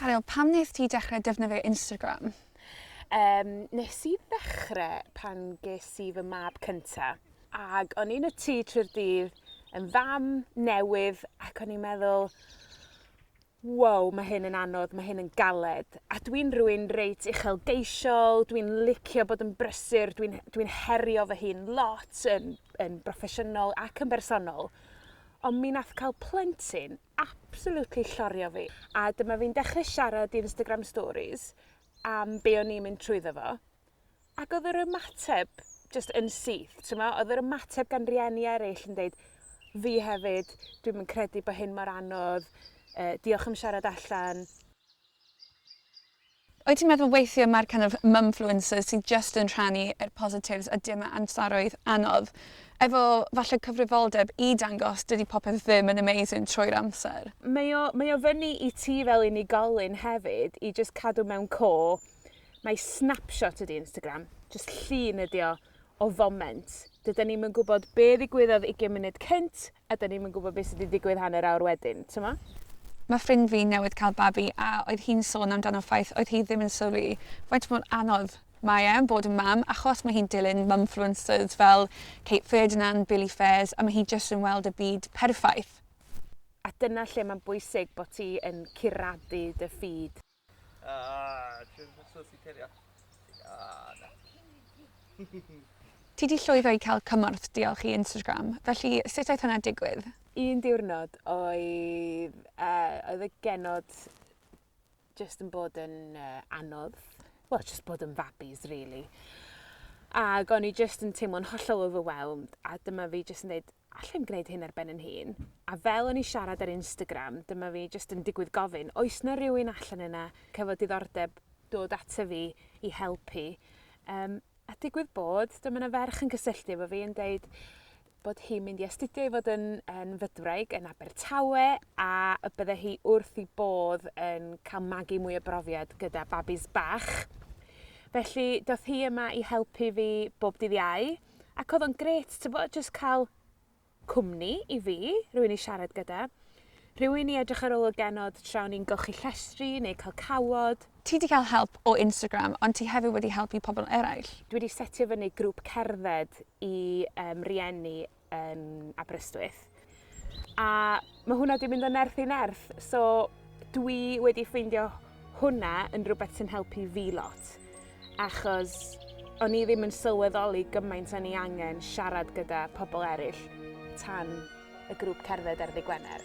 Caryl, pam wnes ti dechrau defnyddio Instagram? Nes i ddechrau pan ges i fy mab cynta. Ac o'n i'n y tŷ trwy'r dydd, yn fam newydd, ac o'n i'n meddwl, wow, mae hyn yn anodd, mae hyn yn galed. A dwi'n rhywun reit uchelgeisiol, dwi'n licio bod yn brysur, dwi'n herio fy hun lot yn broffesiynol ac yn bersonol. Ond mi nath cael plentyn absolutely llorio fi. A dyma fi'n dechrau siarad i Instagram Stories am be o'n i'n mynd trwyddo fo. Ac oedd yr ymateb just yn syth. Oedd yr ymateb gan rieni eraill yn dweud, fi hefyd, dwi'n mynd credu bod hyn mor anodd, diolch am siarad allan. Wyt ti'n meddwl weithio mae'r kind of mumfluencers sydd just yn rhannu y positives a dim y ansarwydd anodd, efo falle cyfrifoldeb i dangos dydy popeth ddim yn amazing trwy'r amser? Mae o fyny i ti fel unigolyn hefyd i just cadw mewn co. Mae snapshot ydi Instagram, just llun ydi o foment. Dydyn ni'n gwybod be ddigwyddodd 20 munud cynt, a dydyn ni'n gwybod be sydd wedi digwydd hanner awr wedyn, tyma? Mae ffrind fi newydd cael babi a oedd hi'n sôn amdano ffaith oedd hi ddim yn sylwi faint mor anodd mae bod yn mam achos mae hi'n dilyn mumfluencers fel Kate Ferdinand, Billy Fairs a mae hi jyst yn weld y byd perffaith. A dyna lle mae'n bwysig bod ti yn curadu dy feed. Ti di llwyddo i cael cymorth diolch i Instagram, felly sut oedd hwnna digwydd? Un diwrnod oedd y genod just yn bod yn anodd. Wel, just bod yn fabis, really. Ac o'n i just yn teimlo'n hollol overwhelmed, a dyma fi just yn dweud, allai'n gwneud hyn ar ben yn hun. A fel o'n i siarad ar Instagram, dyma fi just yn digwydd gofyn, oes na rhywun allan yna cyfo diddordeb dod ata fi i helpu. A digwydd bod, dyma yna ferch yn cysylltu efo fi yn dweud bod hi'n mynd i astudio i fod yn fydwraig yn Abertawe a bydde hi wrth i bodd yn cael magu mwy o brofiad gyda babis bach. Felly, doedd hi yma i helpu fi bob dydd Iau, ac oedd o'n gret, just cael cwmni i fi, rhywun i siarad gyda, rhywun i edrych ar ôl y genod trawn ni'n golchi llestri neu cael cawod. Ti wedi cael help o Instagram, ond ti hefyd wedi helpu pobl eraill. Dwi wedi setio fyny grŵp cerdded i rieni yn Aberystwyth. A mae hwnna wedi mynd o nerth i nerth, so dwi wedi ffeindio hwnna yn rhywbeth sy'n helpu fi lot. Achos o'n i ddim yn sylweddoli gymaint o'n i angen siarad gyda pobl eraill tan y grŵp cerdded ar ddydd Gwener.